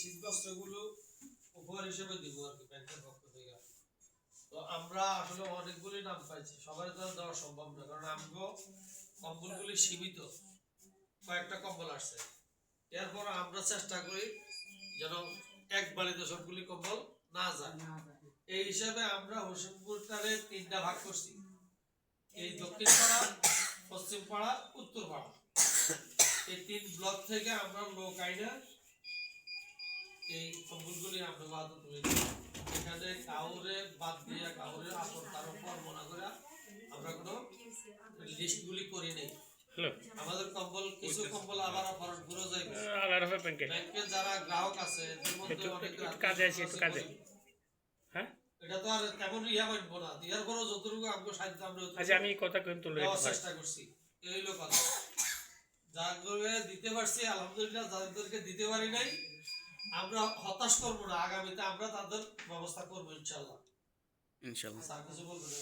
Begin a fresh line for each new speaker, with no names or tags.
শীত বস্ত্রগুলো উপহার হিসেবে দিব আর কি ব্যাংকের পক্ষ থেকে। তো আমরা আসলে অনেকগুলি নাম পাইছি, সবার তো দেওয়া সম্ভব না, কারণ আমগো কম্বলগুলি সীমিত, কয়েকটা কম্বল আসছে। এরপর আমরা চেষ্টা করি যেন এক বাড়িতে সবগুলি কম্বল না যায়। এই হিসাবে আমরা হোসেনপুরটারে 3টা ভাগ করছি, এই দক্ষিণ পাড়া, পশ্চিম পাড়া, উত্তর পাড়া। এই 3 ব্লক থেকে আমরা লোক আইনা এই কম্বলগুলি আমরা হাতে তুলে দিই। এখানে কাউরে বাদ দিয়ে কাউরে আপন কারো কর্ম না করে আমরা কোনো লিস্টগুলি করি নেই। আমাদের কম্বল কিছু কম্বল আবার অপহরণ করে যায় ব্যাংকে যারা গ্রাহক আছে এদের মধ্যে অনেক কাজে আছে, একটু কাজে। হ্যাঁ, এটা তো আর তেমন ইয়া মানব না, এরপরও যতটুকু আমগো সাহায্য আমরা আচ্ছা আমি কথা কিন্তু চেষ্টা করছি। এই লোক কথা যাগুলো দিতে পারছি আলহামদুলিল্লাহ, যাদেরকে দিতে পারি নাই আমরা হতাশ করব না, আগামীতে আমরা তাদের ব্যবস্থা করবো ইনশাআল্লাহ। স্যার কিছু বলবেন?